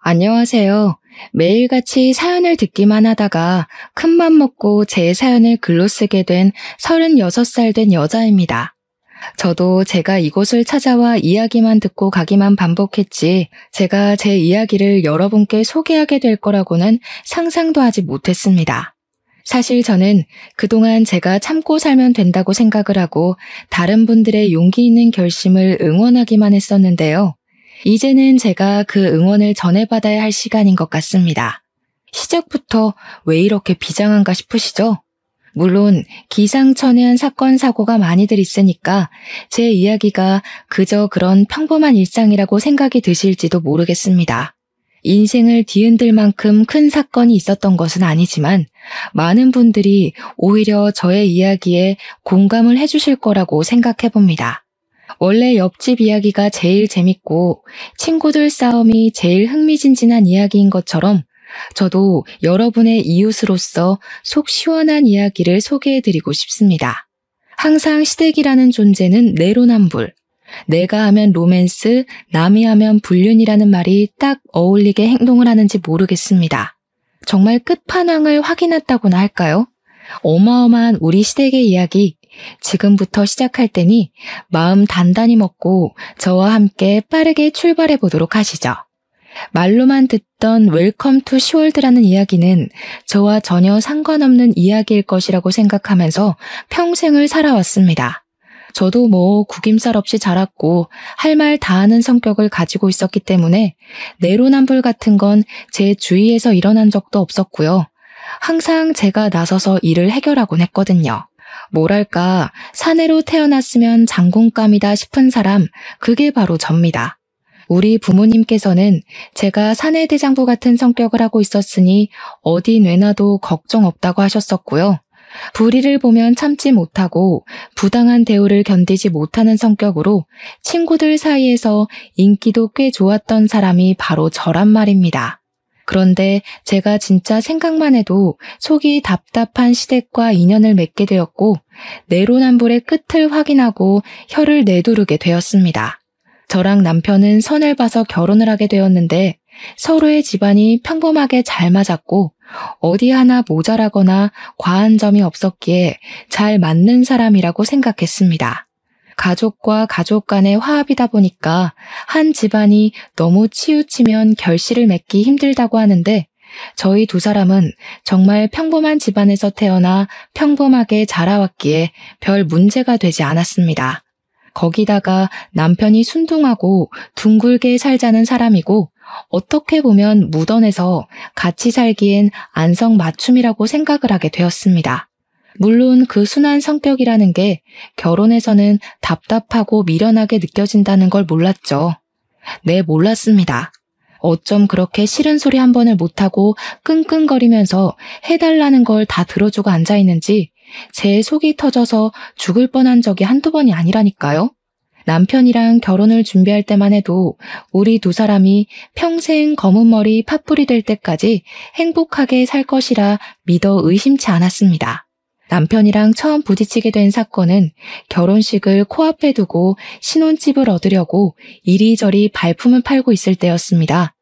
안녕하세요. 매일같이 사연을 듣기만 하다가 큰맘 먹고 제 사연을 글로 쓰게 된 36살 된 여자입니다. 저도 제가 이곳을 찾아와 이야기만 듣고 가기만 반복했지 제가 제 이야기를 여러분께 소개하게 될 거라고는 상상도 하지 못했습니다. 사실 저는 그동안 제가 참고 살면 된다고 생각을 하고 다른 분들의 용기 있는 결심을 응원하기만 했었는데요. 이제는 제가 그 응원을 전해받아야 할 시간인 것 같습니다. 시작부터 왜 이렇게 비장한가 싶으시죠? 물론 기상천외한 사건 사고가 많이들 있으니까 제 이야기가 그저 그런 평범한 일상이라고 생각이 드실지도 모르겠습니다. 인생을 뒤흔들 만큼 큰 사건이 있었던 것은 아니지만 많은 분들이 오히려 저의 이야기에 공감을 해주실 거라고 생각해봅니다. 원래 옆집 이야기가 제일 재밌고 친구들 싸움이 제일 흥미진진한 이야기인 것처럼 저도 여러분의 이웃으로서 속 시원한 이야기를 소개해드리고 싶습니다. 항상 시댁이라는 존재는 내로남불, 내가 하면 로맨스, 남이 하면 불륜이라는 말이 딱 어울리게 행동을 하는지 모르겠습니다. 정말 끝판왕을 확인했다고나 할까요? 어마어마한 우리 시댁의 이야기, 지금부터 시작할 테니 마음 단단히 먹고 저와 함께 빠르게 출발해 보도록 하시죠. 말로만 듣던 웰컴 투 시월드라는 이야기는 저와 전혀 상관없는 이야기일 것이라고 생각하면서 평생을 살아왔습니다. 저도 구김살 없이 자랐고 할 말 다 하는 성격을 가지고 있었기 때문에 내로남불 같은 건 제 주위에서 일어난 적도 없었고요. 항상 제가 나서서 일을 해결하곤 했거든요. 뭐랄까 사내로 태어났으면 장군감이다 싶은 사람, 그게 바로 접니다. 우리 부모님께서는 제가 사내대장부 같은 성격을 하고 있었으니 어디 내놔도 걱정 없다고 하셨었고요. 불의를 보면 참지 못하고 부당한 대우를 견디지 못하는 성격으로 친구들 사이에서 인기도 꽤 좋았던 사람이 바로 저란 말입니다. 그런데 제가 진짜 생각만 해도 속이 답답한 시댁과 인연을 맺게 되었고 내로남불의 끝을 확인하고 혀를 내두르게 되었습니다. 저랑 남편은 선을 봐서 결혼을 하게 되었는데 서로의 집안이 평범하게 잘 맞았고 어디 하나 모자라거나 과한 점이 없었기에 잘 맞는 사람이라고 생각했습니다. 가족과 가족 간의 화합이다 보니까 한 집안이 너무 치우치면 결실을 맺기 힘들다고 하는데 저희 두 사람은 정말 평범한 집안에서 태어나 평범하게 자라왔기에 별 문제가 되지 않았습니다. 거기다가 남편이 순둥하고 둥글게 살자는 사람이고 어떻게 보면 묻어내서 같이 살기엔 안성맞춤이라고 생각을 하게 되었습니다. 물론 그 순한 성격이라는 게 결혼해서는 답답하고 미련하게 느껴진다는 걸 몰랐죠. 네, 몰랐습니다. 어쩜 그렇게 싫은 소리 한 번을 못하고 끙끙거리면서 해달라는 걸 다 들어주고 앉아있는지 제 속이 터져서 죽을 뻔한 적이 한두 번이 아니라니까요. 남편이랑 결혼을 준비할 때만 해도 우리 두 사람이 평생 검은 머리 팥불이 될 때까지 행복하게 살 것이라 믿어 의심치 않았습니다. 남편이랑 처음 부딪히게 된 사건은 결혼식을 코앞에 두고 신혼집을 얻으려고 이리저리 발품을 팔고 있을 때였습니다.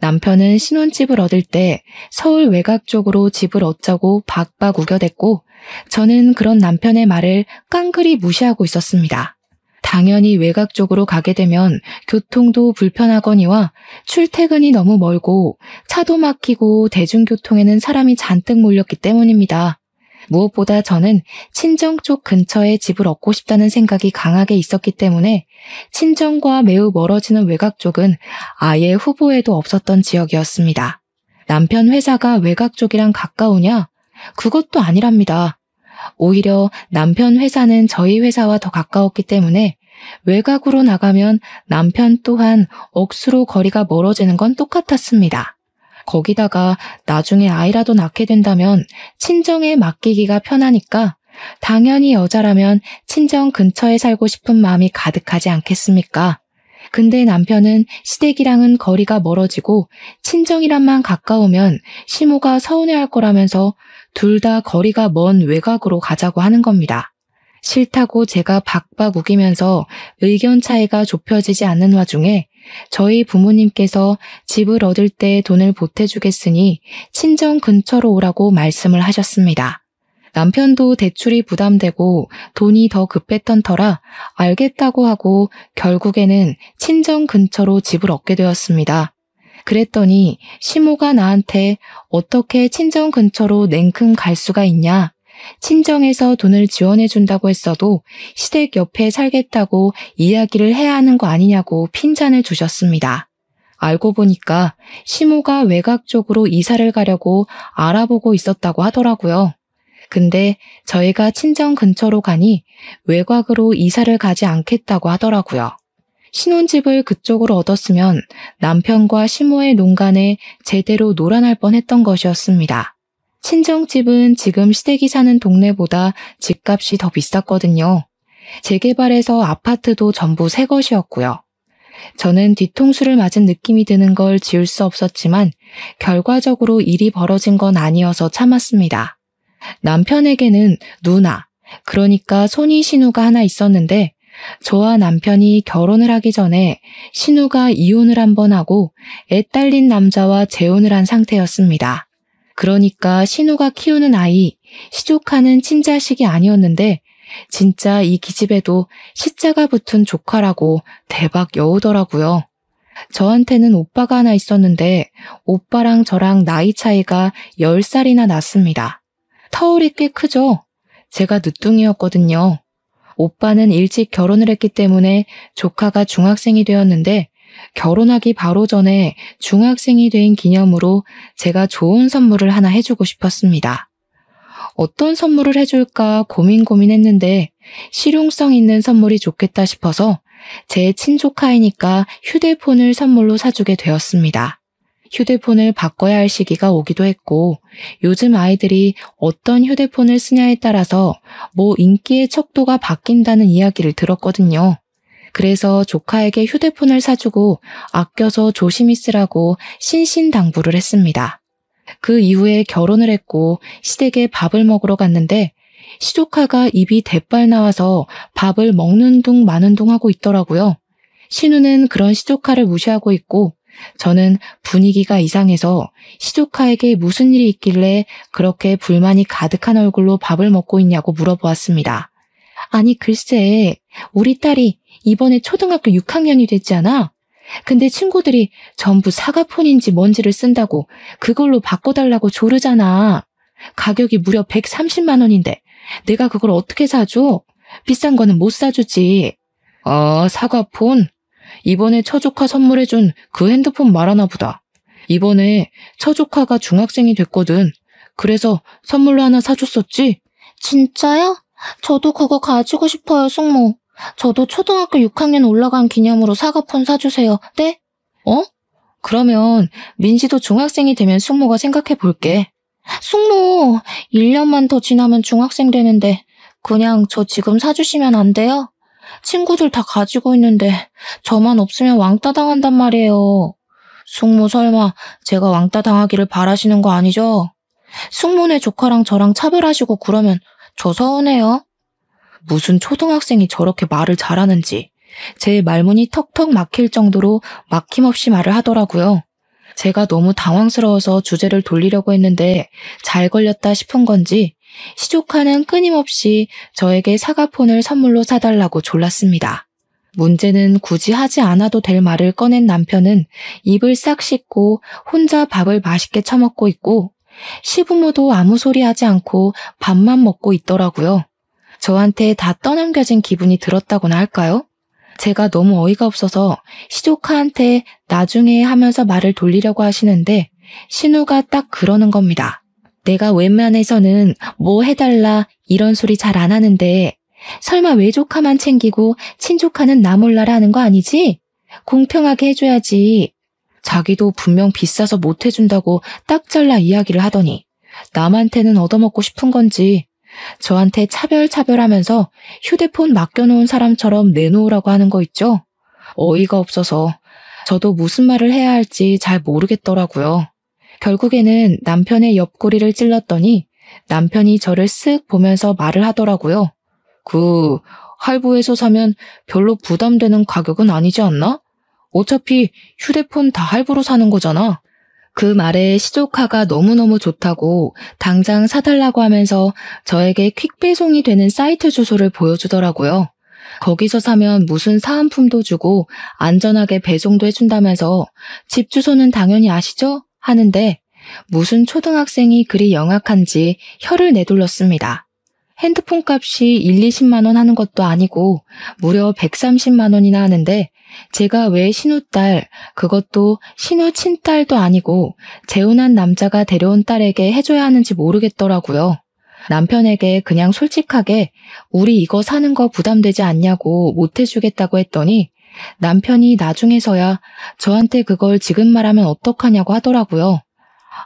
남편은 신혼집을 얻을 때 서울 외곽 쪽으로 집을 얻자고 박박 우겨댔고 저는 그런 남편의 말을 깡그리 무시하고 있었습니다. 당연히 외곽 쪽으로 가게 되면 교통도 불편하거니와 출퇴근이 너무 멀고 차도 막히고 대중교통에는 사람이 잔뜩 몰렸기 때문입니다. 무엇보다 저는 친정 쪽 근처에 집을 얻고 싶다는 생각이 강하게 있었기 때문에 친정과 매우 멀어지는 외곽 쪽은 아예 후보에도 없었던 지역이었습니다. 남편 회사가 외곽 쪽이랑 가까우냐? 그것도 아니랍니다. 오히려 남편 회사는 저희 회사와 더 가까웠기 때문에 외곽으로 나가면 남편 또한 억수로 거리가 멀어지는 건 똑같았습니다. 거기다가 나중에 아이라도 낳게 된다면 친정에 맡기기가 편하니까 당연히 여자라면 친정 근처에 살고 싶은 마음이 가득하지 않겠습니까? 근데 남편은 시댁이랑은 거리가 멀어지고 친정이랑만 가까우면 시모가 서운해할 거라면서 둘 다 거리가 먼 외곽으로 가자고 하는 겁니다. 싫다고 제가 박박 우기면서 의견 차이가 좁혀지지 않는 와중에 저희 부모님께서 집을 얻을 때 돈을 보태주겠으니 친정 근처로 오라고 말씀을 하셨습니다. 남편도 대출이 부담되고 돈이 더 급했던 터라 알겠다고 하고 결국에는 친정 근처로 집을 얻게 되었습니다. 그랬더니 시모가 나한테 어떻게 친정 근처로 냉큼 갈 수가 있냐? 친정에서 돈을 지원해준다고 했어도 시댁 옆에 살겠다고 이야기를 해야 하는 거 아니냐고 핀잔을 주셨습니다. 알고 보니까 시모가 외곽 쪽으로 이사를 가려고 알아보고 있었다고 하더라고요. 근데 저희가 친정 근처로 가니 외곽으로 이사를 가지 않겠다고 하더라고요. 신혼집을 그쪽으로 얻었으면 남편과 시모의 농간에 제대로 놀아날 뻔했던 것이었습니다. 친정집은 지금 시댁이 사는 동네보다 집값이 더 비쌌거든요. 재개발해서 아파트도 전부 새 것이었고요. 저는 뒤통수를 맞은 느낌이 드는 걸 지울 수 없었지만 결과적으로 일이 벌어진 건 아니어서 참았습니다. 남편에게는 누나, 그러니까 손이 신우가 하나 있었는데 저와 남편이 결혼을 하기 전에 신우가 이혼을 한 번 하고 애 딸린 남자와 재혼을 한 상태였습니다. 그러니까 신우가 키우는 아이, 시조카는 친자식이 아니었는데 진짜 이 기집애도 시자가 붙은 조카라고 대박 여우더라고요. 저한테는 오빠가 하나 있었는데 오빠랑 저랑 나이 차이가 10살이나 났습니다. 터울이 꽤 크죠? 제가 늦둥이였거든요. 오빠는 일찍 결혼을 했기 때문에 조카가 중학생이 되었는데 결혼하기 바로 전에 중학생이 된 기념으로 제가 좋은 선물을 하나 해주고 싶었습니다. 어떤 선물을 해줄까 고민했는데 실용성 있는 선물이 좋겠다 싶어서 제 친조카이니까 휴대폰을 선물로 사주게 되었습니다. 휴대폰을 바꿔야 할 시기가 오기도 했고 요즘 아이들이 어떤 휴대폰을 쓰냐에 따라서 인기의 척도가 바뀐다는 이야기를 들었거든요. 그래서 조카에게 휴대폰을 사주고 아껴서 조심히 쓰라고 신신당부를 했습니다. 그 이후에 결혼을 했고 시댁에 밥을 먹으러 갔는데 시조카가 입이 대빨 나와서 밥을 먹는 둥 마는 둥 하고 있더라고요. 신우는 그런 시조카를 무시하고 있고 저는 분위기가 이상해서 시조카에게 무슨 일이 있길래 그렇게 불만이 가득한 얼굴로 밥을 먹고 있냐고 물어보았습니다. 아니 글쎄, 우리 딸이 이번에 초등학교 6학년이 됐잖아. 근데 친구들이 전부 사과폰인지 뭔지를 쓴다고 그걸로 바꿔달라고 조르잖아. 가격이 무려 130만 원인데 내가 그걸 어떻게 사줘? 비싼 거는 못 사주지. 아, 사과폰? 이번에 처조카 선물해준 그 핸드폰 말하나 보다. 이번에 처조카가 중학생이 됐거든. 그래서 선물로 하나 사줬었지? 진짜요? 저도 그거 가지고 싶어요, 숙모. 저도 초등학교 6학년 올라간 기념으로 사과폰 사주세요. 네? 그러면 민지도 중학생이 되면 숙모가 생각해 볼게. 숙모, 1년만 더 지나면 중학생 되는데 그냥 저 지금 사주시면 안 돼요? 친구들 다 가지고 있는데 저만 없으면 왕따 당한단 말이에요. 숙모 설마 제가 왕따 당하기를 바라시는 거 아니죠? 숙모네 조카랑 저랑 차별하시고 그러면 저 서운해요. 무슨 초등학생이 저렇게 말을 잘하는지 제 말문이 턱턱 막힐 정도로 막힘없이 말을 하더라고요. 제가 너무 당황스러워서 주제를 돌리려고 했는데 잘 걸렸다 싶은 건지 시조카는 끊임없이 저에게 사과폰을 선물로 사달라고 졸랐습니다. 문제는 굳이 하지 않아도 될 말을 꺼낸 남편은 입을 싹 씻고 혼자 밥을 맛있게 처먹고 있고 시부모도 아무 소리 하지 않고 밥만 먹고 있더라고요. 저한테 다 떠넘겨진 기분이 들었다고나 할까요? 제가 너무 어이가 없어서 시조카한테 나중에 하면서 말을 돌리려고 하시는데 신우가 딱 그러는 겁니다. 내가 웬만해서는 뭐 해달라 이런 소리 잘 안 하는데 설마 외조카만 챙기고 친조카는 나 몰라라 하는 거 아니지? 공평하게 해줘야지. 자기도 분명 비싸서 못 해준다고 딱 잘라 이야기를 하더니 남한테는 얻어먹고 싶은 건지 저한테 차별하면서 휴대폰 맡겨놓은 사람처럼 내놓으라고 하는 거 있죠? 어이가 없어서 저도 무슨 말을 해야 할지 잘 모르겠더라고요. 결국에는 남편의 옆구리를 찔렀더니 남편이 저를 쓱 보면서 말을 하더라고요. 할부에서 사면 별로 부담되는 가격은 아니지 않나? 어차피 휴대폰 다 할부로 사는 거잖아. 그 말에 시조카가 너무너무 좋다고 당장 사달라고 하면서 저에게 퀵배송이 되는 사이트 주소를 보여주더라고요. 거기서 사면 무슨 사은품도 주고 안전하게 배송도 해준다면서 집 주소는 당연히 아시죠? 하는데 무슨 초등학생이 그리 영악한지 혀를 내둘렀습니다. 핸드폰 값이 1, 20만 원 하는 것도 아니고 무려 130만 원이나 하는데 제가 왜 신우딸, 그것도 신우 친딸도 아니고 재혼한 남자가 데려온 딸에게 해줘야 하는지 모르겠더라고요. 남편에게 그냥 솔직하게 우리 이거 사는 거 부담되지 않냐고 못 해주겠다고 했더니 남편이 나중에서야 저한테 그걸 지금 말하면 어떡하냐고 하더라고요.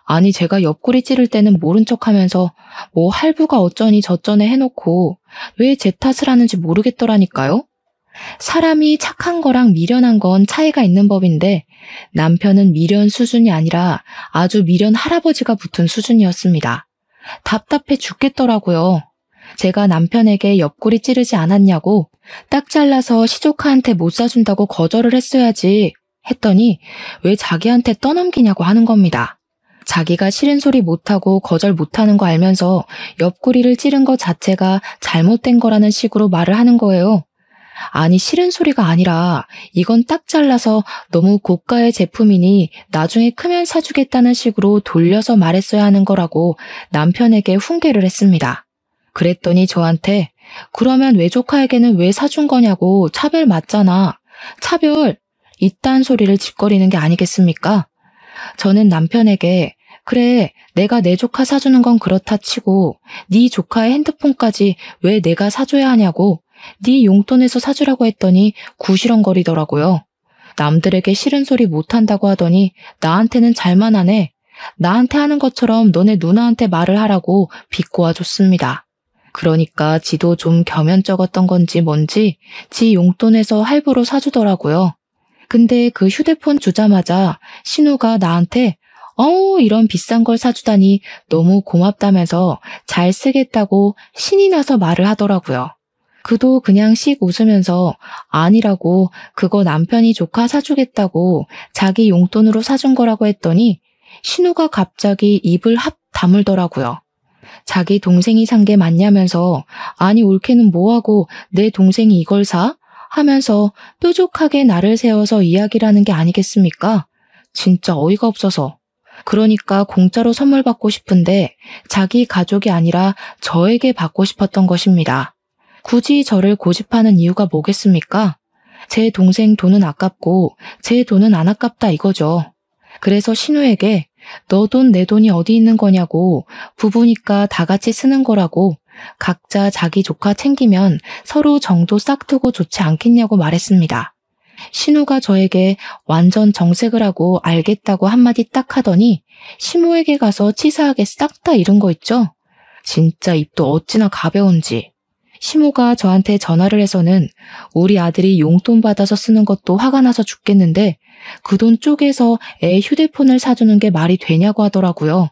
아니 제가 옆구리 찌를 때는 모른 척하면서 뭐 할부가 어쩌니 저쩌네 해놓고 왜 제 탓을 하는지 모르겠더라니까요. 사람이 착한 거랑 미련한 건 차이가 있는 법인데 남편은 미련 수준이 아니라 아주 미련 할아버지가 붙은 수준이었습니다. 답답해 죽겠더라고요. 제가 남편에게 옆구리 찌르지 않았냐고 딱 잘라서 시조카한테 못 사준다고 거절을 했어야지 했더니 왜 자기한테 떠넘기냐고 하는 겁니다. 자기가 싫은 소리 못하고 거절 못하는 거 알면서 옆구리를 찌른 것 자체가 잘못된 거라는 식으로 말을 하는 거예요. 아니 싫은 소리가 아니라 이건 딱 잘라서 너무 고가의 제품이니 나중에 크면 사주겠다는 식으로 돌려서 말했어야 하는 거라고 남편에게 훈계를 했습니다. 그랬더니 저한테 그러면 외조카에게는 왜 사준 거냐고 차별 맞잖아. 차별! 이딴 소리를 짓거리는 게 아니겠습니까? 저는 남편에게 그래 내가 내 조카 사주는 건 그렇다 치고 네 조카의 핸드폰까지 왜 내가 사줘야 하냐고 네 용돈에서 사주라고 했더니 구시렁거리더라고요. 남들에게 싫은 소리 못한다고 하더니 나한테는 잘만 하네. 나한테 하는 것처럼 너네 누나한테 말을 하라고 비꼬아줬습니다. 그러니까 지도 좀 겸연쩍었던 건지 뭔지 지 용돈에서 할부로 사주더라고요. 근데 그 휴대폰 주자마자 신우가 나한테 이런 비싼 걸 사주다니 너무 고맙다면서 잘 쓰겠다고 신이 나서 말을 하더라고요. 그도 그냥 씩 웃으면서 아니라고 그거 남편이 조카 사주겠다고 자기 용돈으로 사준 거라고 했더니 신우가 갑자기 입을 합 다물더라고요. 자기 동생이 산 게 맞냐면서 아니 올케는 뭐하고 내 동생이 이걸 사? 하면서 뾰족하게 나를 세워서 이야기를 하는 게 아니겠습니까? 진짜 어이가 없어서. 그러니까 공짜로 선물 받고 싶은데 자기 가족이 아니라 저에게 받고 싶었던 것입니다. 굳이 저를 고집하는 이유가 뭐겠습니까? 제 동생 돈은 아깝고 제 돈은 안 아깝다 이거죠. 그래서 신우에게 너 돈 내 돈이 어디 있는 거냐고 부부니까 다 같이 쓰는 거라고 각자 자기 조카 챙기면 서로 정도 싹두고 좋지 않겠냐고 말했습니다. 신우가 저에게 완전 정색을 하고 알겠다고 한마디 딱 하더니 시모에게 가서 치사하게 싹 다 잃은 거 있죠? 진짜 입도 어찌나 가벼운지. 시모가 저한테 전화를 해서는 우리 아들이 용돈 받아서 쓰는 것도 화가 나서 죽겠는데 그 돈 쪼개서 애 휴대폰을 사주는 게 말이 되냐고 하더라고요.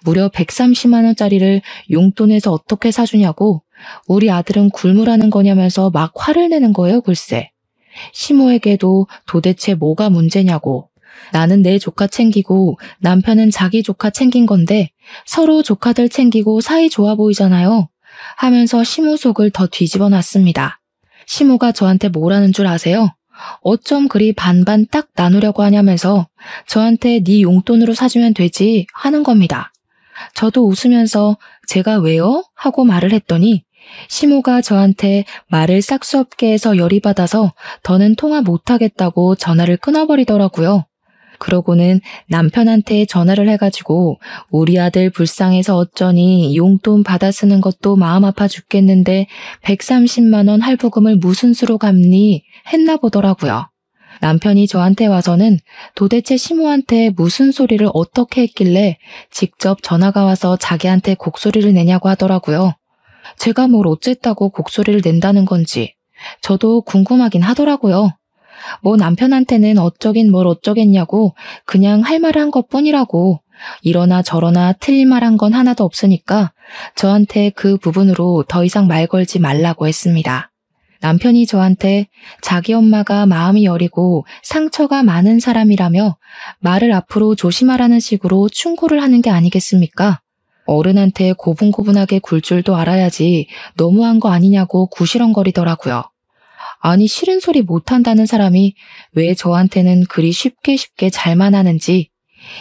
무려 130만 원짜리를 용돈에서 어떻게 사주냐고 우리 아들은 굴무라는 거냐면서 막 화를 내는 거예요, 글쎄. 시모에게도 도대체 뭐가 문제냐고. 나는 내 조카 챙기고 남편은 자기 조카 챙긴 건데 서로 조카들 챙기고 사이 좋아 보이잖아요. 하면서 시모 속을 더 뒤집어 놨습니다. 시모가 저한테 뭐라는 줄 아세요? 어쩜 그리 반반 딱 나누려고 하냐면서 저한테 네 용돈으로 사주면 되지 하는 겁니다. 저도 웃으면서 제가 왜요? 하고 말을 했더니 시모가 저한테 말을 싹 수 없게 해서 열이 받아서 더는 통화 못하겠다고 전화를 끊어버리더라고요. 그러고는 남편한테 전화를 해가지고 우리 아들 불쌍해서 어쩌니 용돈 받아 쓰는 것도 마음 아파 죽겠는데 130만 원 할부금을 무슨 수로 갚니? 했나 보더라고요. 남편이 저한테 와서는 도대체 시모한테 무슨 소리를 어떻게 했길래 직접 전화가 와서 자기한테 곡소리를 내냐고 하더라고요. 제가 뭘 어쨌다고 곡소리를 낸다는 건지 저도 궁금하긴 하더라고요. 뭐 남편한테는 어쩌긴 뭘 어쩌겠냐고 그냥 할 말 한 것뿐이라고 이러나 저러나 틀린 말 한 건 하나도 없으니까 저한테 그 부분으로 더 이상 말 걸지 말라고 했습니다. 남편이 저한테 자기 엄마가 마음이 여리고 상처가 많은 사람이라며 말을 앞으로 조심하라는 식으로 충고를 하는 게 아니겠습니까? 어른한테 고분고분하게 굴 줄도 알아야지 너무한 거 아니냐고 구시렁거리더라고요. 아니 싫은 소리 못한다는 사람이 왜 저한테는 그리 쉽게 잘만 하는지,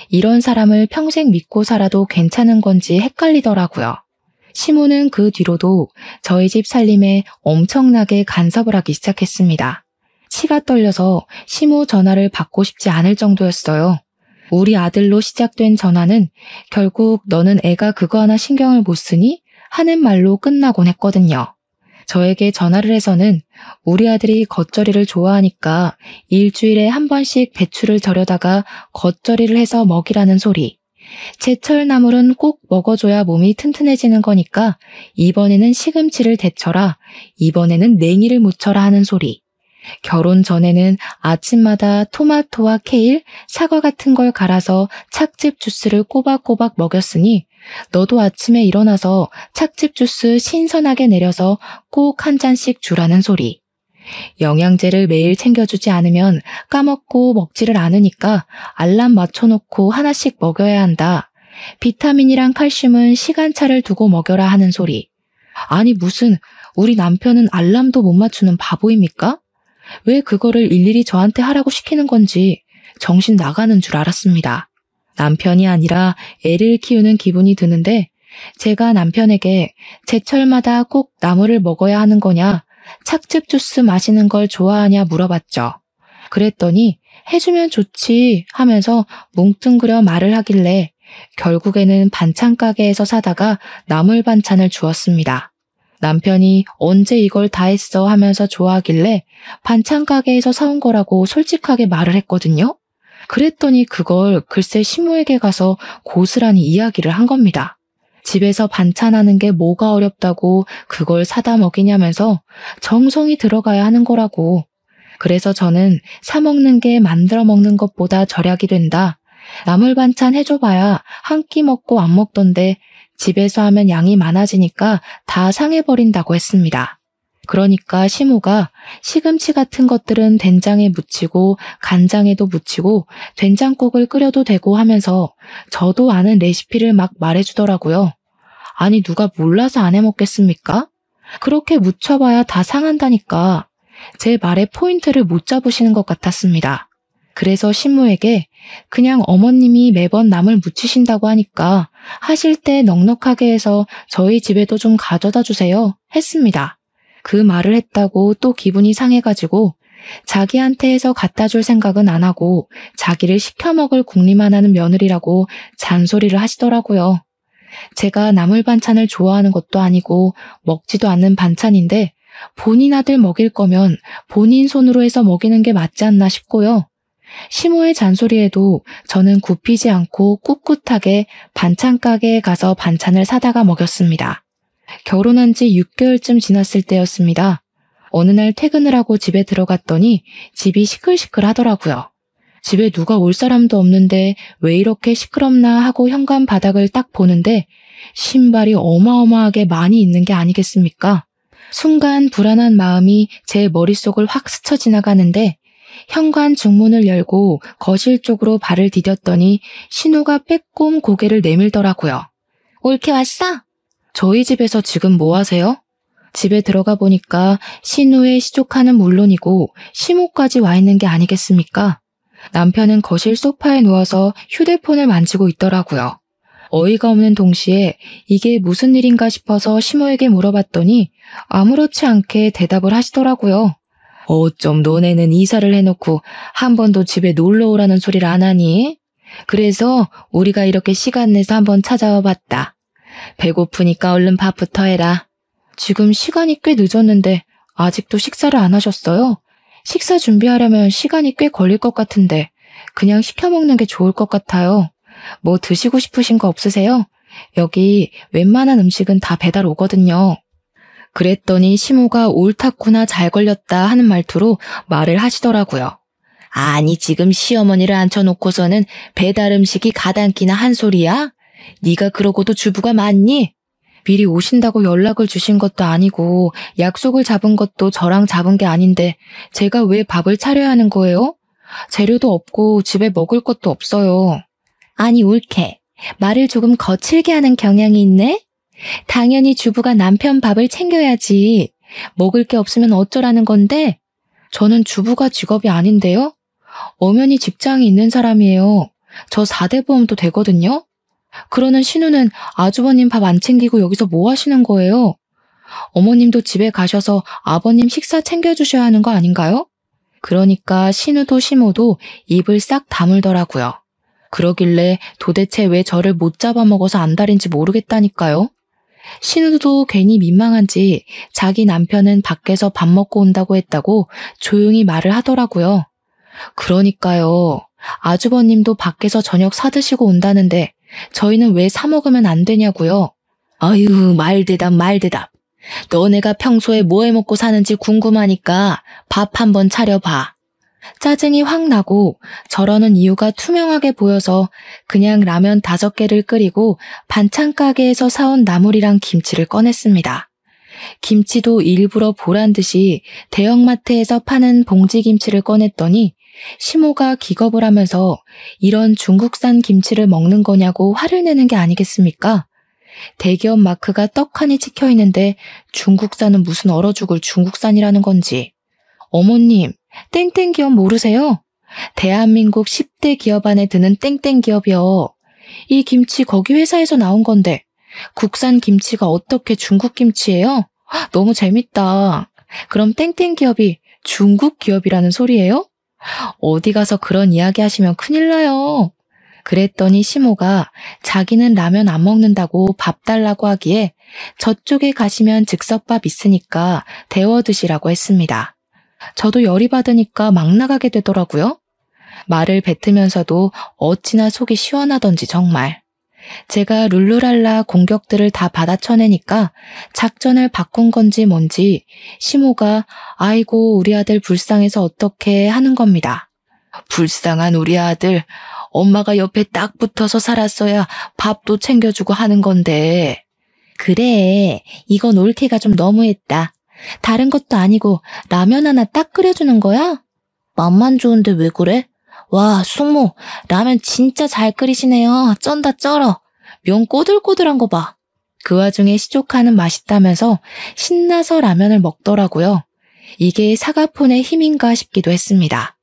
이런 사람을 평생 믿고 살아도 괜찮은 건지 헷갈리더라고요. 시모는 그 뒤로도 저희 집 살림에 엄청나게 간섭을 하기 시작했습니다. 치가 떨려서 시모 전화를 받고 싶지 않을 정도였어요. 우리 아들로 시작된 전화는 결국 너는 애가 그거 하나 신경을 못 쓰니? 하는 말로 끝나곤 했거든요. 저에게 전화를 해서는 우리 아들이 겉절이를 좋아하니까 일주일에 한 번씩 배추를 절여다가 겉절이를 해서 먹이라는 소리. 제철 나물은 꼭 먹어줘야 몸이 튼튼해지는 거니까 이번에는 시금치를 데쳐라, 이번에는 냉이를 무쳐라 하는 소리. 결혼 전에는 아침마다 토마토와 케일, 사과 같은 걸 갈아서 찻즙 주스를 꼬박꼬박 먹였으니 너도 아침에 일어나서 찻즙 주스 신선하게 내려서 꼭 한 잔씩 주라는 소리. 영양제를 매일 챙겨주지 않으면 까먹고 먹지를 않으니까 알람 맞춰놓고 하나씩 먹여야 한다. 비타민이랑 칼슘은 시간차를 두고 먹여라 하는 소리. 아니 무슨 우리 남편은 알람도 못 맞추는 바보입니까? 왜 그거를 일일이 저한테 하라고 시키는 건지 정신 나가는 줄 알았습니다. 남편이 아니라 애를 키우는 기분이 드는데 제가 남편에게 제철마다 꼭 나물을 먹어야 하는 거냐, 찻즙 주스 마시는 걸 좋아하냐 물어봤죠. 그랬더니 해주면 좋지 하면서 뭉뚱그려 말을 하길래 결국에는 반찬 가게에서 사다가 나물 반찬을 주었습니다. 남편이 언제 이걸 다 했어 하면서 좋아하길래 반찬 가게에서 사온 거라고 솔직하게 말을 했거든요. 그랬더니 그걸 글쎄 시모에게 가서 고스란히 이야기를 한 겁니다. 집에서 반찬하는 게 뭐가 어렵다고 그걸 사다 먹이냐면서 정성이 들어가야 하는 거라고. 그래서 저는 사 먹는 게 만들어 먹는 것보다 절약이 된다. 나물 반찬 해줘봐야 한 끼 먹고 안 먹던데 집에서 하면 양이 많아지니까 다 상해버린다고 했습니다. 그러니까 시모가 시금치 같은 것들은 된장에 묻히고 간장에도 묻히고 된장국을 끓여도 되고 하면서 저도 아는 레시피를 막 말해주더라고요. 아니 누가 몰라서 안 해먹겠습니까? 그렇게 묻혀봐야 다 상한다니까. 제 말의 포인트를 못 잡으시는 것 같았습니다. 그래서 신모에게 그냥 어머님이 매번 나물 무치신다고 하니까 하실 때 넉넉하게 해서 저희 집에도 좀 가져다 주세요 했습니다. 그 말을 했다고 또 기분이 상해가지고 자기한테 해서 갖다 줄 생각은 안 하고 자기를 시켜 먹을 궁리만 하는 며느리라고 잔소리를 하시더라고요. 제가 나물 반찬을 좋아하는 것도 아니고 먹지도 않는 반찬인데 본인 아들 먹일 거면 본인 손으로 해서 먹이는 게 맞지 않나 싶고요. 시모의 잔소리에도 저는 굽히지 않고 꿋꿋하게 반찬 가게에 가서 반찬을 사다가 먹였습니다. 결혼한 지 6개월쯤 지났을 때였습니다. 어느 날 퇴근을 하고 집에 들어갔더니 집이 시끌시끌 하더라고요. 집에 누가 올 사람도 없는데 왜 이렇게 시끄럽나 하고 현관 바닥을 딱 보는데 신발이 어마어마하게 많이 있는 게 아니겠습니까? 순간 불안한 마음이 제 머릿속을 확 스쳐 지나가는데 현관 중문을 열고 거실 쪽으로 발을 디뎠더니 신우가 빼꼼 고개를 내밀더라고요. 올케 왔어? 저희 집에서 지금 뭐 하세요? 집에 들어가 보니까 신우의 시조카는 물론이고 시모까지 와 있는 게 아니겠습니까? 남편은 거실 소파에 누워서 휴대폰을 만지고 있더라고요. 어이가 없는 동시에 이게 무슨 일인가 싶어서 시모에게 물어봤더니 아무렇지 않게 대답을 하시더라고요. 어쩜 너네는 이사를 해놓고 한 번도 집에 놀러 오라는 소리를 안 하니? 그래서 우리가 이렇게 시간 내서 한번 찾아와 봤다. 배고프니까 얼른 밥부터 해라. 지금 시간이 꽤 늦었는데 아직도 식사를 안 하셨어요? 식사 준비하려면 시간이 꽤 걸릴 것 같은데 그냥 시켜 먹는 게 좋을 것 같아요. 뭐 드시고 싶으신 거 없으세요? 여기 웬만한 음식은 다 배달 오거든요. 그랬더니 시모가 옳았구나 잘 걸렸다 하는 말투로 말을 하시더라고요. 아니 지금 시어머니를 앉혀놓고서는 배달 음식이 가당키나 한 소리야? 네가 그러고도 주부가 많니? 미리 오신다고 연락을 주신 것도 아니고 약속을 잡은 것도 저랑 잡은 게 아닌데 제가 왜 밥을 차려야 하는 거예요? 재료도 없고 집에 먹을 것도 없어요. 아니 옳게. 말을 조금 거칠게 하는 경향이 있네? 당연히 주부가 남편 밥을 챙겨야지. 먹을 게 없으면 어쩌라는 건데? 저는 주부가 직업이 아닌데요? 엄연히 직장이 있는 사람이에요. 저 4대 보험도 되거든요? 그러는 신우는 아주버님 밥 안 챙기고 여기서 뭐 하시는 거예요? 어머님도 집에 가셔서 아버님 식사 챙겨주셔야 하는 거 아닌가요? 그러니까 신우도 시모도 입을 싹 다물더라고요. 그러길래 도대체 왜 저를 못 잡아먹어서 안달인지 모르겠다니까요. 신우도 괜히 민망한지 자기 남편은 밖에서 밥 먹고 온다고 했다고 조용히 말을 하더라고요. 그러니까요. 아주버님도 밖에서 저녁 사드시고 온다는데 저희는 왜 사 먹으면 안 되냐고요. 아유, 말대답. 너네가 평소에 뭐 해먹고 사는지 궁금하니까 밥 한번 차려봐. 짜증이 확 나고 저러는 이유가 투명하게 보여서 그냥 라면 5개를 끓이고 반찬 가게에서 사온 나물이랑 김치를 꺼냈습니다. 김치도 일부러 보란 듯이 대형마트에서 파는 봉지김치를 꺼냈더니 시모가 기겁을 하면서 이런 중국산 김치를 먹는 거냐고 화를 내는 게 아니겠습니까? 대기업 마크가 떡하니 찍혀 있는데 중국산은 무슨 얼어 죽을 중국산이라는 건지. 어머님, 땡땡 기업 모르세요? 대한민국 10대 기업 안에 드는 땡땡 기업이요. 이 김치 거기 회사에서 나온 건데 국산 김치가 어떻게 중국 김치예요? 너무 재밌다. 그럼 땡땡 기업이 중국 기업이라는 소리예요? 어디 가서 그런 이야기 하시면 큰일 나요. 그랬더니 시모가 자기는 라면 안 먹는다고 밥 달라고 하기에 저쪽에 가시면 즉석밥 있으니까 데워 드시라고 했습니다. 저도 열이 받으니까 막 나가게 되더라고요. 말을 뱉으면서도 어찌나 속이 시원하던지 정말. 제가 룰루랄라 공격들을 다 받아쳐내니까 작전을 바꾼 건지 뭔지 시모가 아이고 우리 아들 불쌍해서 어떻게 하는 겁니다. 불쌍한 우리 아들, 엄마가 옆에 딱 붙어서 살았어야 밥도 챙겨주고 하는 건데. 그래, 이건 올케가 좀 너무했다. 다른 것도 아니고 라면 하나 딱 끓여주는 거야? 맛만 좋은데 왜 그래? 와, 숙모, 라면 진짜 잘 끓이시네요. 쩐다 쩔어. 면 꼬들꼬들한 거 봐. 그 와중에 시조카는 맛있다면서 신나서 라면을 먹더라고요. 이게 사과폰의 힘인가 싶기도 했습니다.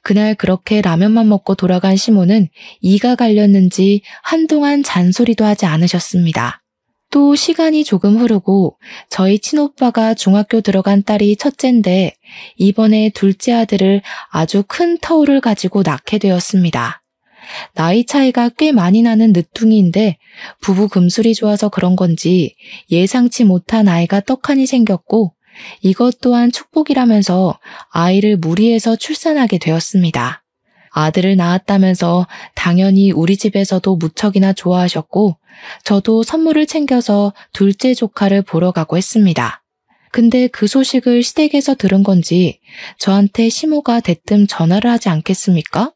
그날 그렇게 라면만 먹고 돌아간 시모는 이가 갈렸는지 한동안 잔소리도 하지 않으셨습니다. 또 시간이 조금 흐르고 저희 친오빠가 중학교 들어간 딸이 첫째인데 이번에 둘째 아들을 아주 큰 터울을 가지고 낳게 되었습니다. 나이 차이가 꽤 많이 나는 늦둥이인데 부부 금술이 좋아서 그런 건지 예상치 못한 아이가 떡하니 생겼고 이것 또한 축복이라면서 아이를 무리해서 출산하게 되었습니다. 아들을 낳았다면서 당연히 우리 집에서도 무척이나 좋아하셨고 저도 선물을 챙겨서 둘째 조카를 보러 가고 했습니다. 근데 그 소식을 시댁에서 들은 건지 저한테 시모가 대뜸 전화를 하지 않겠습니까?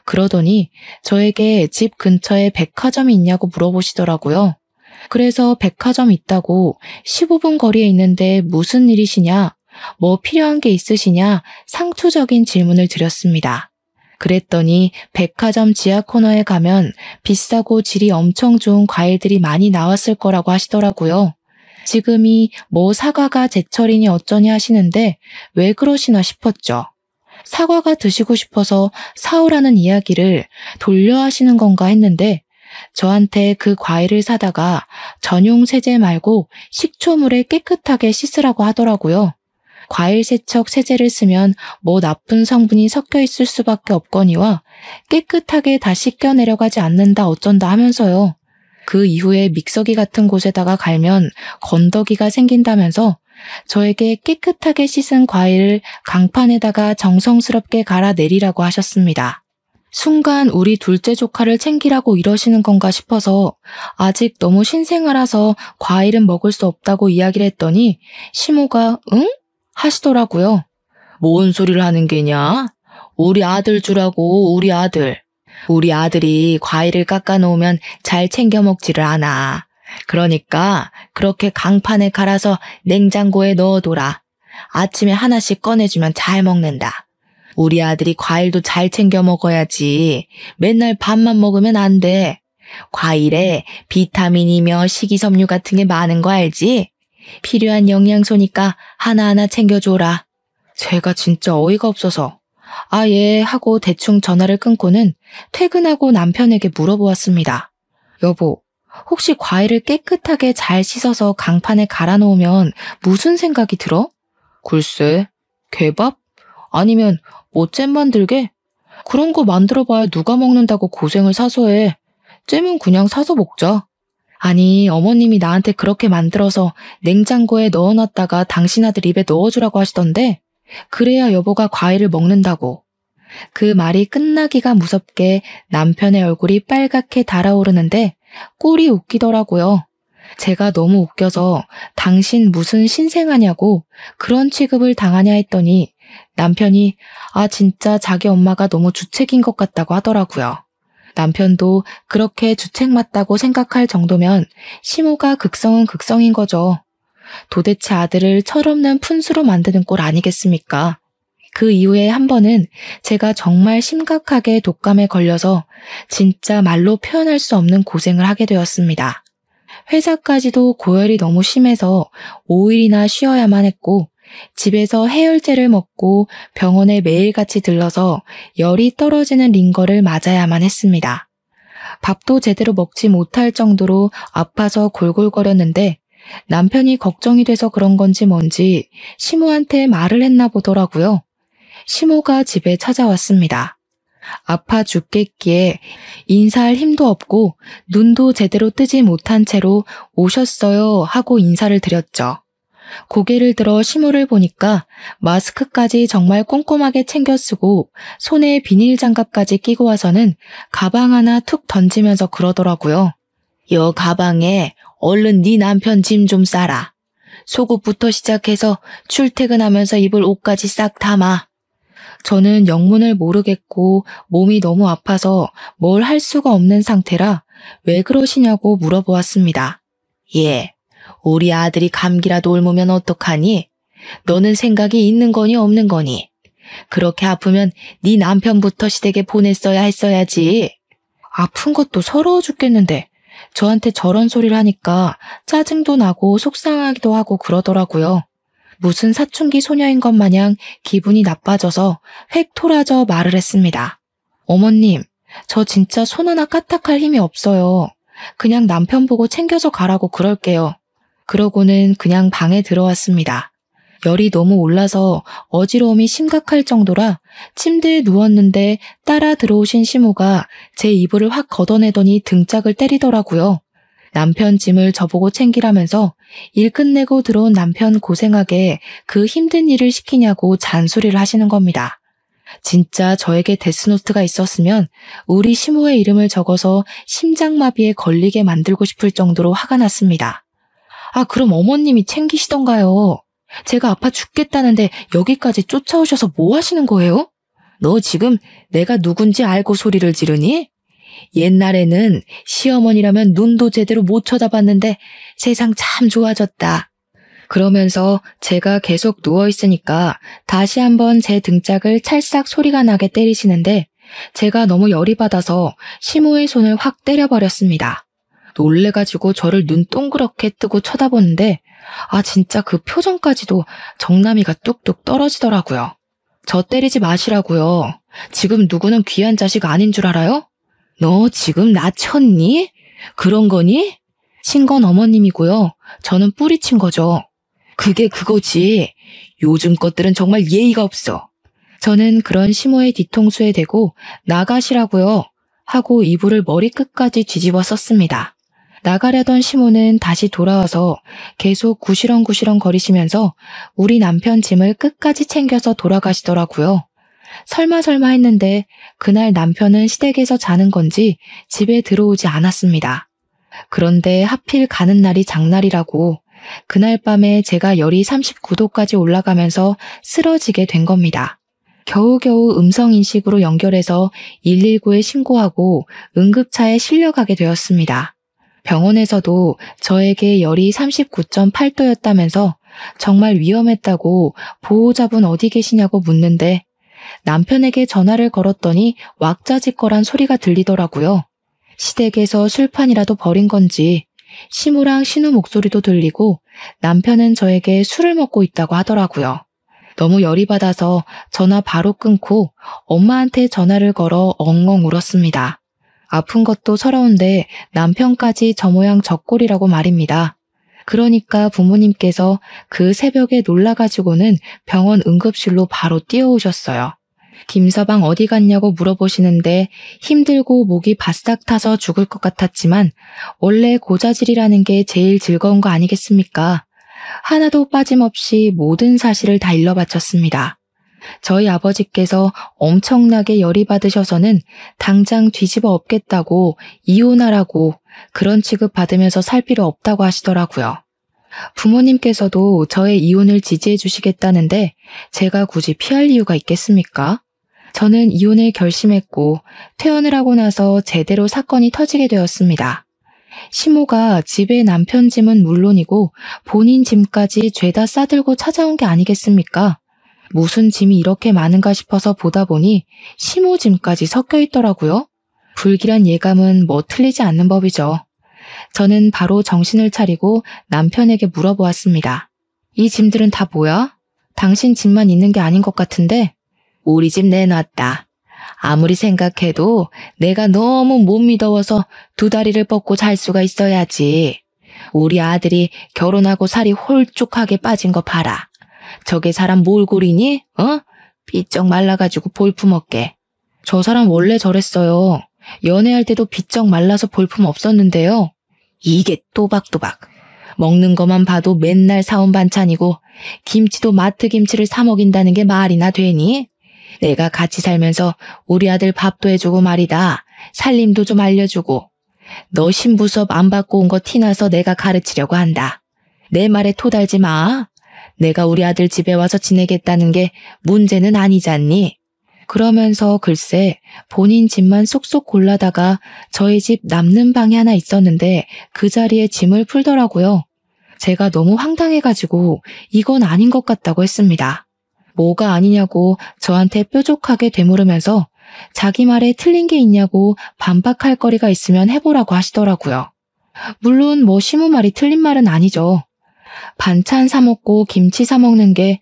그러더니 저에게 집 근처에 백화점이 있냐고 물어보시더라고요. 그래서 백화점 있다고 15분 거리에 있는데 무슨 일이시냐, 뭐 필요한 게 있으시냐 상투적인 질문을 드렸습니다. 그랬더니 백화점 지하 코너에 가면 비싸고 질이 엄청 좋은 과일들이 많이 나왔을 거라고 하시더라고요. 지금이 뭐 사과가 제철이니 어쩌니 하시는데 왜 그러시나 싶었죠. 사과가 드시고 싶어서 사오라는 이야기를 돌려 하시는 건가 했는데 저한테 그 과일을 사다가 전용 세제 말고 식초물에 깨끗하게 씻으라고 하더라고요. 과일 세척 세제를 쓰면 뭐 나쁜 성분이 섞여 있을 수밖에 없거니와 깨끗하게 다 씻겨 내려가지 않는다 어쩐다 하면서요. 그 이후에 믹서기 같은 곳에다가 갈면 건더기가 생긴다면서 저에게 깨끗하게 씻은 과일을 강판에다가 정성스럽게 갈아 내리라고 하셨습니다. 순간 우리 둘째 조카를 챙기라고 이러시는 건가 싶어서 아직 너무 신생아라서 과일은 먹을 수 없다고 이야기를 했더니 시모가 응? 하시더라고요. 뭔 소리를 하는 게냐? 우리 아들 주라고, 우리 아들. 우리 아들이 과일을 깎아 놓으면 잘 챙겨 먹지를 않아. 그러니까 그렇게 강판에 갈아서 냉장고에 넣어둬라. 아침에 하나씩 꺼내주면 잘 먹는다. 우리 아들이 과일도 잘 챙겨 먹어야지. 맨날 밥만 먹으면 안 돼. 과일에 비타민이며 식이섬유 같은 게 많은 거 알지? 필요한 영양소니까 하나하나 챙겨줘라. 제가 진짜 어이가 없어서 예 하고 대충 전화를 끊고는 퇴근하고 남편에게 물어보았습니다. 여보, 혹시 과일을 깨끗하게 잘 씻어서 강판에 갈아 놓으면 무슨 생각이 들어? 글쎄, 개밥? 아니면 뭐 잼 만들게? 그런 거 만들어봐야 누가 먹는다고 고생을 사서 해. 잼은 그냥 사서 먹자. 아니, 어머님이 나한테 그렇게 만들어서 냉장고에 넣어놨다가 당신 아들 입에 넣어주라고 하시던데 그래야 여보가 과일을 먹는다고. 그 말이 끝나기가 무섭게 남편의 얼굴이 빨갛게 달아오르는데 꼴이 웃기더라고요. 제가 너무 웃겨서 당신 무슨 신생아냐고 그런 취급을 당하냐 했더니 남편이 진짜 자기 엄마가 너무 주책인 것 같다고 하더라고요. 남편도 그렇게 주책 맞다고 생각할 정도면 시모가 극성은 극성인 거죠. 도대체 아들을 철없는 푼수로 만드는 꼴 아니겠습니까? 그 이후에 한 번은 제가 정말 심각하게 독감에 걸려서 진짜 말로 표현할 수 없는 고생을 하게 되었습니다. 회사까지도 고열이 너무 심해서 5일이나 쉬어야만 했고 집에서 해열제를 먹고 병원에 매일같이 들러서 열이 떨어지는 링거를 맞아야만 했습니다. 밥도 제대로 먹지 못할 정도로 아파서 골골거렸는데 남편이 걱정이 돼서 그런 건지 뭔지 시모한테 말을 했나 보더라고요. 시모가 집에 찾아왔습니다. 아파 죽겠기에 인사할 힘도 없고 눈도 제대로 뜨지 못한 채로 오셨어요 하고 인사를 드렸죠. 고개를 들어 시모를 보니까 마스크까지 정말 꼼꼼하게 챙겨 쓰고 손에 비닐 장갑까지 끼고 와서는 가방 하나 툭 던지면서 그러더라고요. 여 가방에 얼른 네 남편 짐 좀 싸라. 속옷부터 시작해서 출퇴근하면서 입을 옷까지 싹 담아. 저는 영문을 모르겠고 몸이 너무 아파서 뭘 할 수가 없는 상태라 왜 그러시냐고 물어보았습니다. 우리 아들이 감기라도 옮으면 어떡하니? 너는 생각이 있는 거니 없는 거니? 그렇게 아프면 네 남편부터 시댁에 보냈어야 했어야지. 아픈 것도 서러워 죽겠는데 저한테 저런 소리를 하니까 짜증도 나고 속상하기도 하고 그러더라고요. 무슨 사춘기 소녀인 것 마냥 기분이 나빠져서 획 토라져 말을 했습니다. 어머님, 저 진짜 손 하나 까딱할 힘이 없어요. 그냥 남편 보고 챙겨서 가라고 그럴게요. 그러고는 그냥 방에 들어왔습니다. 열이 너무 올라서 어지러움이 심각할 정도라 침대에 누웠는데 따라 들어오신 시모가 제 이불을 확 걷어내더니 등짝을 때리더라고요. 남편 짐을 저보고 챙기라면서 일 끝내고 들어온 남편 고생하게 그 힘든 일을 시키냐고 잔소리를 하시는 겁니다. 진짜 저에게 데스노트가 있었으면 우리 시모의 이름을 적어서 심장마비에 걸리게 만들고 싶을 정도로 화가 났습니다. 그럼 어머님이 챙기시던가요. 제가 아파 죽겠다는데 여기까지 쫓아오셔서 뭐 하시는 거예요? 너 지금 내가 누군지 알고 소리를 지르니? 옛날에는 시어머니라면 눈도 제대로 못 쳐다봤는데 세상 참 좋아졌다. 그러면서 제가 계속 누워있으니까 다시 한번 제 등짝을 찰싹 소리가 나게 때리시는데 제가 너무 열이 받아서 시모의 손을 확 때려버렸습니다. 놀래가지고 저를 눈 동그랗게 뜨고 쳐다보는데 진짜 그 표정까지도 정나미가 뚝뚝 떨어지더라고요. 저 때리지 마시라고요. 지금 누구는 귀한 자식 아닌 줄 알아요? 너 지금 나 쳤니? 그런 거니? 친 건 어머님이고요. 저는 뿌리친 거죠. 그게 그거지. 요즘 것들은 정말 예의가 없어. 저는 그런 시모의 뒤통수에 대고 나가시라고요 하고 이불을 머리끝까지 뒤집어 썼습니다. 나가려던 시모는 다시 돌아와서 계속 구시렁구시렁 거리시면서 우리 남편 짐을 끝까지 챙겨서 돌아가시더라고요. 설마 했는데 그날 남편은 시댁에서 자는 건지 집에 들어오지 않았습니다. 그런데 하필 가는 날이 장날이라고 그날 밤에 제가 열이 39도까지 올라가면서 쓰러지게 된 겁니다. 겨우겨우 음성인식으로 연결해서 119에 신고하고 응급차에 실려가게 되었습니다. 병원에서도 저에게 열이 39.8도였다면서 정말 위험했다고 보호자분 어디 계시냐고 묻는데 남편에게 전화를 걸었더니 왁자지껄한 소리가 들리더라고요. 시댁에서 술판이라도 벌인 건지 시무랑 신우 목소리도 들리고 남편은 저에게 술을 먹고 있다고 하더라고요. 너무 열이 받아서 전화 바로 끊고 엄마한테 전화를 걸어 엉엉 울었습니다. 아픈 것도 서러운데 남편까지 저 모양 저 꼴이라고 말입니다. 그러니까 부모님께서 그 새벽에 놀라가지고는 병원 응급실로 바로 뛰어오셨어요. 김서방 어디 갔냐고 물어보시는데 힘들고 목이 바싹 타서 죽을 것 같았지만 원래 고자질이라는 게 제일 즐거운 거 아니겠습니까? 하나도 빠짐없이 모든 사실을 다 일러바쳤습니다. 저희 아버지께서 엄청나게 열이 받으셔서는 당장 뒤집어 엎겠다고 이혼하라고 그런 취급 받으면서 살 필요 없다고 하시더라고요. 부모님께서도 저의 이혼을 지지해 주시겠다는데 제가 굳이 피할 이유가 있겠습니까? 저는 이혼을 결심했고 퇴원을 하고 나서 제대로 사건이 터지게 되었습니다. 시모가 집에 남편 짐은 물론이고 본인 짐까지 죄다 싸들고 찾아온 게 아니겠습니까? 무슨 짐이 이렇게 많은가 싶어서 보다 보니 시모 짐까지 섞여 있더라고요. 불길한 예감은 뭐 틀리지 않는 법이죠. 저는 바로 정신을 차리고 남편에게 물어보았습니다. 이 짐들은 다 뭐야? 당신 짐만 있는 게 아닌 것 같은데? 우리 집 내놨다. 아무리 생각해도 내가 너무 못 믿어워서 두 다리를 뻗고 잘 수가 있어야지. 우리 아들이 결혼하고 살이 홀쭉하게 빠진 거 봐라. 저게 사람 몰골이니? 삐쩍 말라가지고 볼품없게. 저 사람 원래 저랬어요. 연애할 때도 비쩍 말라서 볼품 없었는데요. 이게 또박또박. 먹는 것만 봐도 맨날 사온 반찬이고 김치도 마트 김치를 사 먹인다는 게 말이나 되니? 내가 같이 살면서 우리 아들 밥도 해주고 말이다. 살림도 좀 알려주고. 너 신부 수업 안 받고 온 거 티나서 내가 가르치려고 한다. 내 말에 토달지 마. 내가 우리 아들 집에 와서 지내겠다는 게 문제는 아니잖니. 그러면서 글쎄 본인 집만 쏙쏙 골라다가 저희 집 남는 방이 하나 있었는데 그 자리에 짐을 풀더라고요. 제가 너무 황당해가지고 이건 아닌 것 같다고 했습니다. 뭐가 아니냐고 저한테 뾰족하게 되물으면서 자기 말에 틀린 게 있냐고 반박할 거리가 있으면 해보라고 하시더라고요. 물론 뭐 시무 말이 틀린 말은 아니죠. 반찬 사 먹고 김치 사 먹는 게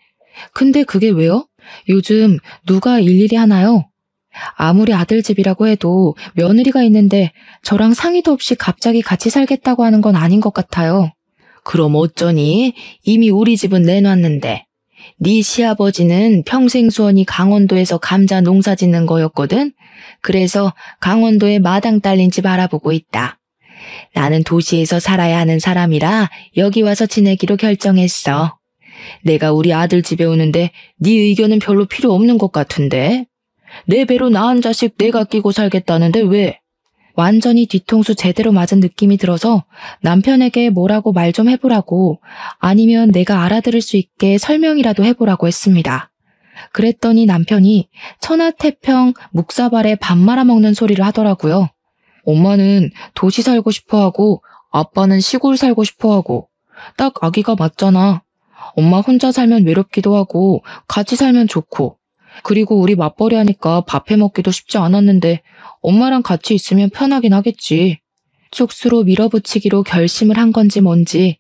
근데 그게 왜요? 요즘 누가 일일이 하나요? 아무리 아들 집이라고 해도 며느리가 있는데 저랑 상의도 없이 갑자기 같이 살겠다고 하는 건 아닌 것 같아요. 그럼 어쩌니? 이미 우리 집은 내놨는데. 네 시아버지는 평생 수원이 강원도에서 감자 농사 짓는 거였거든? 그래서 강원도에 마당 딸린 집 알아보고 있다. 나는 도시에서 살아야 하는 사람이라 여기 와서 지내기로 결정했어. 내가 우리 아들 집에 오는데 네 의견은 별로 필요 없는 것 같은데? 내 배로 낳은 자식 내가 끼고 살겠다는데 왜? 완전히 뒤통수 제대로 맞은 느낌이 들어서 남편에게 뭐라고 말 좀 해보라고 아니면 내가 알아들을 수 있게 설명이라도 해보라고 했습니다. 그랬더니 남편이 천하태평 묵사발에 밥 말아먹는 소리를 하더라고요. 엄마는 도시 살고 싶어하고 아빠는 시골 살고 싶어하고 딱 아기가 맞잖아. 엄마 혼자 살면 외롭기도 하고 같이 살면 좋고 그리고 우리 맞벌이 하니까 밥 해먹기도 쉽지 않았는데 엄마랑 같이 있으면 편하긴 하겠지. 촉수로 밀어붙이기로 결심을 한 건지 뭔지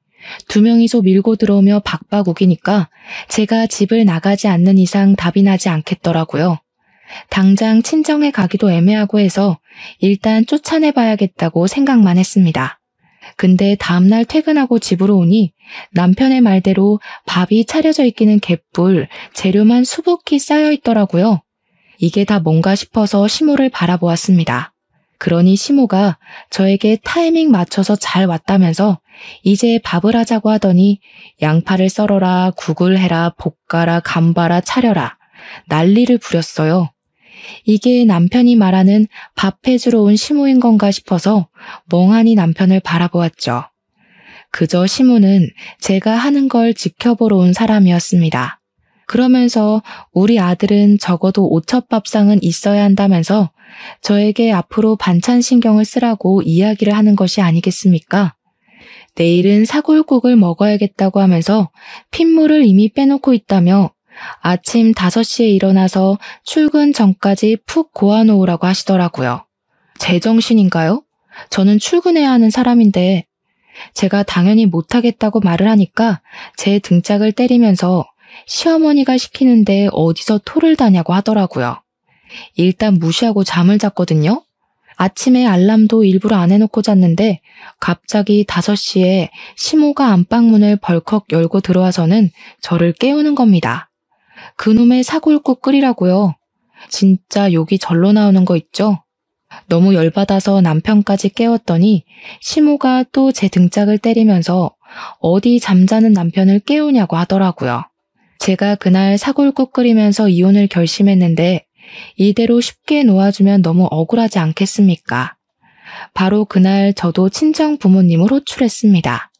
두 명이서 밀고 들어오며 박박우기니까 제가 집을 나가지 않는 이상 답이 나지 않겠더라고요. 당장 친정에 가기도 애매하고 해서 일단 쫓아내봐야겠다고 생각만 했습니다. 근데 다음날 퇴근하고 집으로 오니 남편의 말대로 밥이 차려져 있기는 개뿔, 재료만 수북히 쌓여 있더라고요. 이게 다 뭔가 싶어서 시모를 바라보았습니다. 그러니 시모가 저에게 타이밍 맞춰서 잘 왔다면서 이제 밥을 하자고 하더니 양파를 썰어라, 국을 해라, 볶아라, 감봐라, 차려라 난리를 부렸어요. 이게 남편이 말하는 밥 해주러 온 시모인 건가 싶어서 멍하니 남편을 바라보았죠. 그저 시모는 제가 하는 걸 지켜보러 온 사람이었습니다. 그러면서 우리 아들은 적어도 오첩밥상은 있어야 한다면서 저에게 앞으로 반찬 신경을 쓰라고 이야기를 하는 것이 아니겠습니까? 내일은 사골국을 먹어야겠다고 하면서 핏물을 이미 빼놓고 있다며 아침 5시에 일어나서 출근 전까지 푹 고아놓으라고 하시더라고요. 제정신인가요? 저는 출근해야 하는 사람인데. 제가 당연히 못하겠다고 말을 하니까 제 등짝을 때리면서 시어머니가 시키는데 어디서 토를 다냐고 하더라고요. 일단 무시하고 잠을 잤거든요. 아침에 알람도 일부러 안 해놓고 잤는데 갑자기 5시에 시모가 안방문을 벌컥 열고 들어와서는 저를 깨우는 겁니다. 그놈의 사골국 끓이라고요. 진짜 욕이 절로 나오는 거 있죠? 너무 열받아서 남편까지 깨웠더니 시모가 또 제 등짝을 때리면서 어디 잠자는 남편을 깨우냐고 하더라고요. 제가 그날 사골국 끓이면서 이혼을 결심했는데 이대로 쉽게 놓아주면 너무 억울하지 않겠습니까? 바로 그날 저도 친정 부모님을 호출했습니다.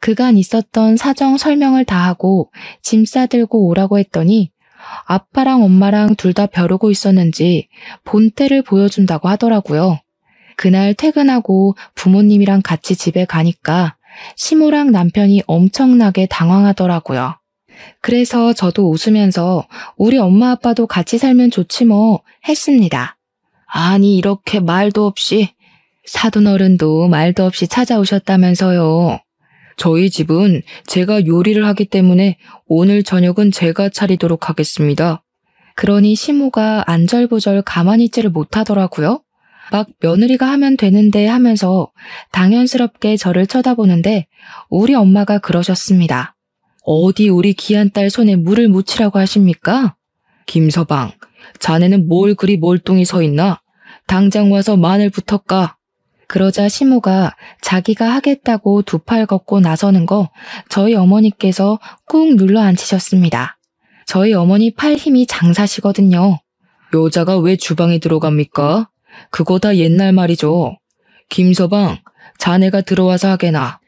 그간 있었던 사정 설명을 다 하고 짐 싸들고 오라고 했더니 아빠랑 엄마랑 둘 다 벼르고 있었는지 본때를 보여준다고 하더라고요. 그날 퇴근하고 부모님이랑 같이 집에 가니까 시모랑 남편이 엄청나게 당황하더라고요. 그래서 저도 웃으면서 우리 엄마 아빠도 같이 살면 좋지 뭐 했습니다. 아니 이렇게 말도 없이 사돈어른도 말도 없이 찾아오셨다면서요. 저희 집은 제가 요리를 하기 때문에 오늘 저녁은 제가 차리도록 하겠습니다. 그러니 시모가 안절부절 가만히 있지를 못하더라고요. 막 며느리가 하면 되는데 하면서 당연스럽게 저를 쳐다보는데 우리 엄마가 그러셨습니다. 어디 우리 귀한 딸 손에 물을 묻히라고 하십니까? 김서방, 자네는 뭘 그리 몰뚱히 서 있나? 당장 와서 마늘부터 까. 그러자 시모가 자기가 하겠다고 두 팔 걷고 나서는 거 저희 어머니께서 꾹 눌러 앉히셨습니다. 저희 어머니 팔 힘이 장사시거든요. 여자가 왜 주방에 들어갑니까? 그거 다 옛날 말이죠. 김서방, 자네가 들어와서 하게나.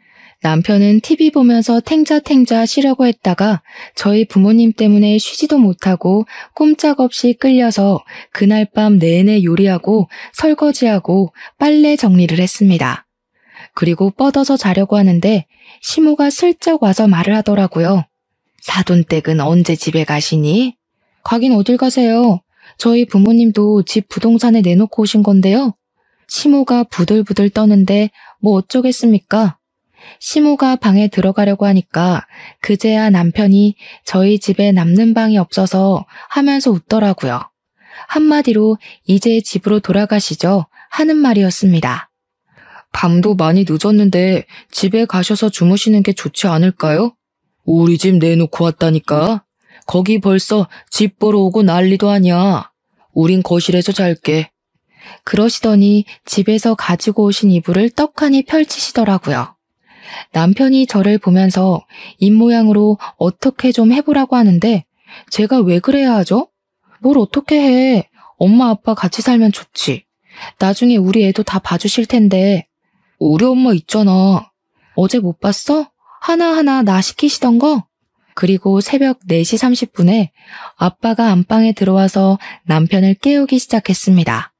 남편은 TV 보면서 탱자탱자 쉬려고 했다가 저희 부모님 때문에 쉬지도 못하고 꼼짝없이 끌려서 그날 밤 내내 요리하고 설거지하고 빨래 정리를 했습니다. 그리고 뻗어서 자려고 하는데 시모가 슬쩍 와서 말을 하더라고요. 사돈댁은 언제 집에 가시니? 가긴 어딜 가세요. 저희 부모님도 집 부동산에 내놓고 오신 건데요. 시모가 부들부들 떠는데 뭐 어쩌겠습니까? 시모가 방에 들어가려고 하니까 그제야 남편이 저희 집에 남는 방이 없어서 하면서 웃더라고요. 한마디로 이제 집으로 돌아가시죠 하는 말이었습니다. 밤도 많이 늦었는데 집에 가셔서 주무시는 게 좋지 않을까요? 우리 집 내놓고 왔다니까. 거기 벌써 집 보러 오고 난리도 아니야. 우린 거실에서 잘게. 그러시더니 집에서 가지고 오신 이불을 떡하니 펼치시더라고요. 남편이 저를 보면서 입모양으로 어떻게 좀 해보라고 하는데 제가 왜 그래야 하죠? 뭘 어떻게 해. 엄마 아빠 같이 살면 좋지. 나중에 우리 애도 다 봐주실 텐데. 우리 엄마 있잖아. 어제 못 봤어? 하나하나 나 시키시던 거? 그리고 새벽 4시 30분에 아빠가 안방에 들어와서 남편을 깨우기 시작했습니다.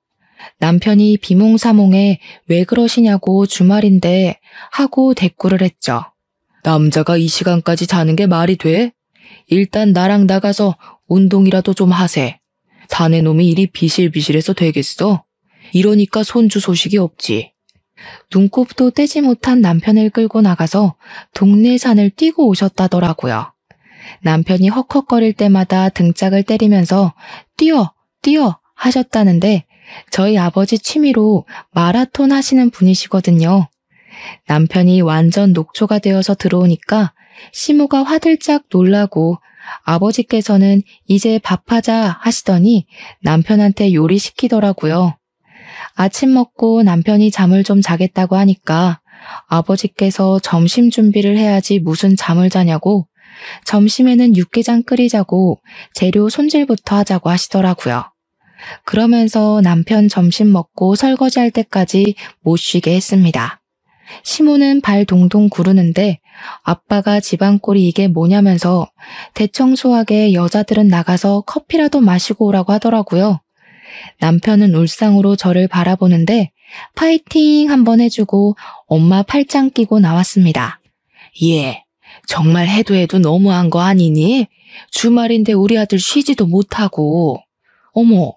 남편이 비몽사몽에 왜 그러시냐고 주말인데 하고 대꾸를 했죠. 남자가 이 시간까지 자는 게 말이 돼? 일단 나랑 나가서 운동이라도 좀 하세. 자네 놈이 일이 비실비실해서 되겠어? 이러니까 손주 소식이 없지. 눈곱도 떼지 못한 남편을 끌고 나가서 동네 산을 뛰고 오셨다더라고요. 남편이 헉헉거릴 때마다 등짝을 때리면서 뛰어, 뛰어 하셨다는데 저희 아버지 취미로 마라톤 하시는 분이시거든요. 남편이 완전 녹초가 되어서 들어오니까 시모가 화들짝 놀라고 아버지께서는 이제 밥하자 하시더니 남편한테 요리시키더라고요. 아침 먹고 남편이 잠을 좀 자겠다고 하니까 아버지께서 점심 준비를 해야지 무슨 잠을 자냐고 점심에는 육개장 끓이자고 재료 손질부터 하자고 하시더라고요. 그러면서 남편 점심 먹고 설거지할 때까지 못 쉬게 했습니다. 시모는 발 동동 구르는데 아빠가 집안꼴이 이게 뭐냐면서 대청소하게 여자들은 나가서 커피라도 마시고 오라고 하더라고요. 남편은 울상으로 저를 바라보는데 파이팅 한번 해주고 엄마 팔짱 끼고 나왔습니다. 얘, 정말 해도 해도 너무한 거 아니니? 주말인데 우리 아들 쉬지도 못하고. 어머,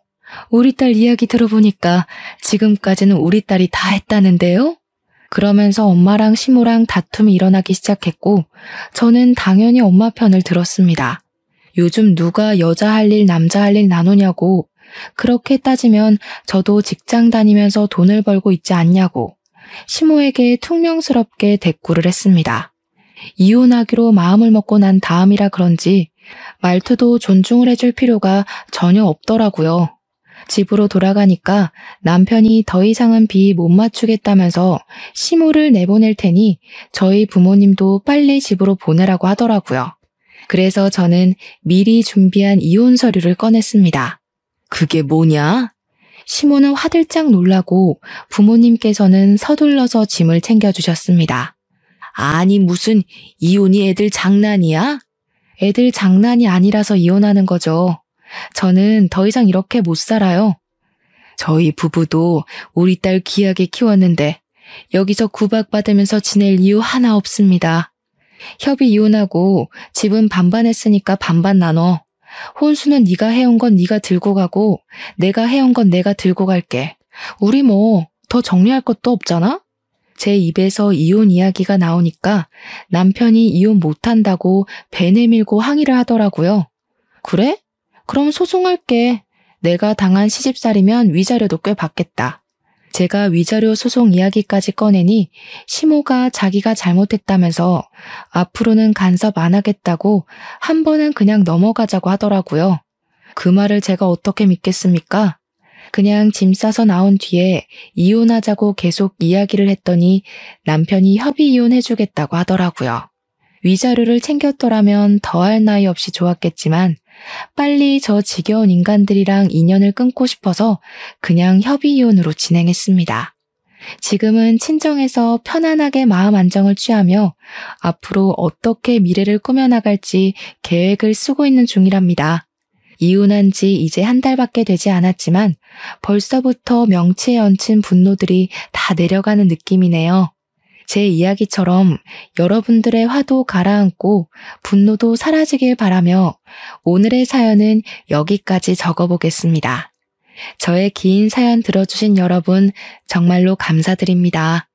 우리 딸 이야기 들어보니까 지금까지는 우리 딸이 다 했다는데요? 그러면서 엄마랑 시모랑 다툼이 일어나기 시작했고 저는 당연히 엄마 편을 들었습니다. 요즘 누가 여자 할 일, 남자 할 일 나누냐고. 그렇게 따지면 저도 직장 다니면서 돈을 벌고 있지 않냐고 시모에게 퉁명스럽게 대꾸를 했습니다. 이혼하기로 마음을 먹고 난 다음이라 그런지 말투도 존중을 해줄 필요가 전혀 없더라고요. 집으로 돌아가니까 남편이 더 이상은 비 못 맞추겠다면서 시모를 내보낼 테니 저희 부모님도 빨리 집으로 보내라고 하더라고요. 그래서 저는 미리 준비한 이혼 서류를 꺼냈습니다. 그게 뭐냐? 시모는 화들짝 놀라고 부모님께서는 서둘러서 짐을 챙겨주셨습니다. 아니 무슨 이혼이 애들 장난이야? 애들 장난이 아니라서 이혼하는 거죠. 저는 더 이상 이렇게 못 살아요. 저희 부부도 우리 딸 귀하게 키웠는데 여기서 구박받으면서 지낼 이유 하나 없습니다. 협의 이혼하고 집은 반반 했으니까 반반 나눠. 혼수는 네가 해온 건 네가 들고 가고 내가 해온 건 내가 들고 갈게. 우리 뭐 더 정리할 것도 없잖아? 제 입에서 이혼 이야기가 나오니까 남편이 이혼 못한다고 배 내밀고 항의를 하더라고요. 그래? 그럼 소송할게. 내가 당한 시집살이면 위자료도 꽤 받겠다. 제가 위자료 소송 이야기까지 꺼내니 시모가 자기가 잘못했다면서 앞으로는 간섭 안 하겠다고 한 번은 그냥 넘어가자고 하더라고요. 그 말을 제가 어떻게 믿겠습니까? 그냥 짐 싸서 나온 뒤에 이혼하자고 계속 이야기를 했더니 남편이 협의 이혼해주겠다고 하더라고요. 위자료를 챙겼더라면 더할 나위 없이 좋았겠지만 빨리 저 지겨운 인간들이랑 인연을 끊고 싶어서 그냥 협의 이혼으로 진행했습니다. 지금은 친정에서 편안하게 마음 안정을 취하며 앞으로 어떻게 미래를 꾸며나갈지 계획을 쓰고 있는 중이랍니다. 이혼한 지 이제 한 달밖에 되지 않았지만 벌써부터 명치에 얹힌 분노들이 다 내려가는 느낌이네요. 제 이야기처럼 여러분들의 화도 가라앉고 분노도 사라지길 바라며 오늘의 사연은 여기까지 적어보겠습니다. 저의 긴 사연 들어주신 여러분 정말로 감사드립니다.